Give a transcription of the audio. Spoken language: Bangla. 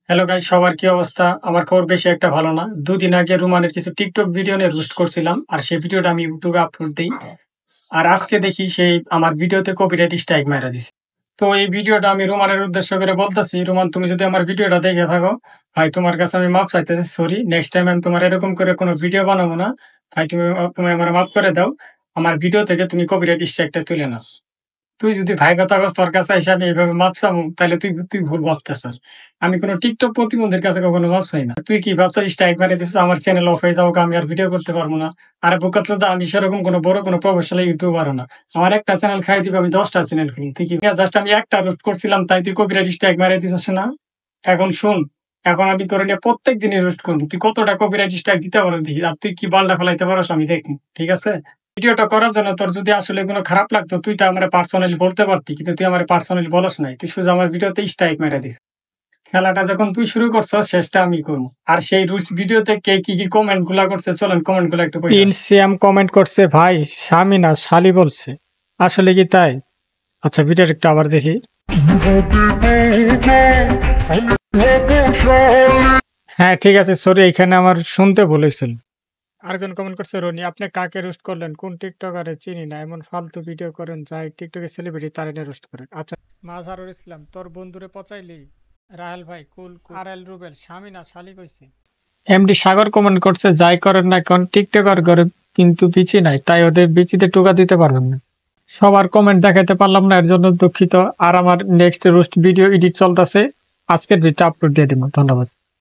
হ্যালো গাইস, সবার কি অবস্থা? আমার খবর বেশি একটা ভালো না। ২ দিন আগে রুমানের কিছু টিকটক ভিডিও নিয়ে রোস্ট করছিলাম। আর সেই ভিডিওটা আমি ইউটিউবে আপলোড দেই। আর আজকে দেখি সেই আমার ভিডিওতে কপিরাইট স্ট্রাইক মাইরা দিছে। তো এই ভিডিওটা আমি রুমানের উদ্দেশ্য করে বলতেছি, রুমান তুমি যদি আমার ভিডিওটা দেখে থাকো, ভাই তোমার কাছে আমি মাফ চাইতেছি, সরি। নেক্সট টাইম আমি তোমার এরকম করে কোনো ভিডিও বানাবো না। ভাই তুমি আমার মাফ করে দাও। আমার ভিডিও থেকে তুমি কপিরাইট স্ট্রাইকটা তুলে নাও। তুই যদি ভাই কথা কস তোর কাছে আইসা আমি এভাবে মাপ চামু, তাহলে তুই তুই ভুল ভাবতেছস। আমি কোন টিকটক প্রতিবন্ধীর কাছে কখনো মাপ চাই না। তুই কি ভাবছিস স্ট্রাইক মেরে দিছিস আমার চ্যানেল অফ হয়ে যাবো, আমি আর ভিডিও করতে পারবো না? আরে বোকাচোদা, আমি সেরকম বড় কোনো প্রফেশনাল ইউটিউবারও না। আমার একটা চ্যানেল খাই দিবে, আমি 10টা চ্যানেল খুলি। তুই কি জাস্ট আমি একটা রোস্ট করছিলাম তাই তুই কপিরাইট স্ট্রাইক মেরে দিছিস না? এখন শুন, এখন আমি তোর নিয়ে প্রত্যেক দিনই রোস্ট করবো। তুই কতটা কপিরাইট স্ট্রাইক দিতে পারো দেখি, আর তুই কি বালটা ফেলাইতে পারস আমি দেখি, ঠিক আছে? ভিডিওটা করার জন্য তোর যদি আসলে কোনো খারাপ লাগতো তুই তো আমার পার্সোনালি বলতে পারতি, কিন্তু তুই আমার পার্সোনালি বলস নাই, তুই শুধু আমার ভিডিওতে স্ট্রাইক মেরে দিস। খেলাটা যখন তুই শুরু করছস শেষটা আমি করবো। আর সেই রুশ ভিডিওতে কে কি কি কমেন্ট গুলা করছে, চলেন কমেন্ট গুলা একটু পড়ি। ইনসিয়াম কমেন্ট করছে, ভাই স্বামী না শালি বলছে, আসলে কি তাই? আচ্ছা ভিডিওটা একটু আবার দেখি। হ্যাঁ ঠিক আছে, সরি, এখানে আমার শুনতে ভুল হয়েছিল। আরেকজন কমেন্ট করছে, রনি আপনি কাকে রোস্ট করলেন? কোন টিকটকারে চিনি না, এমন ফালতু ভিডিও করেন যাই টিকটকে সেলিব্রিটি তার এনে রোস্ট করেন। আচ্ছা মাঝারুল ইসলাম, তোর বন্ধুরে পচাইলি? রাহেল ভাই কুল কুল। আর এল রুবেল, স্বামী না শালি কইছে। এমডি সাগর কমেন্ট করছে, যাই করেন না এখন টিকটকার করে কিন্তু বিচি নাই, তাই ওদের বিচিতে টোকা দিতে পারবেন না। সবার কমেন্ট দেখাতে পারলাম না, এর জন্য দুঃখিত। আর আমার নেক্সট রোস্ট ভিডিও এডিট চলতেছে, আজকের ভিডিওটা আপলোড দিয়ে দিব। ধন্যবাদ।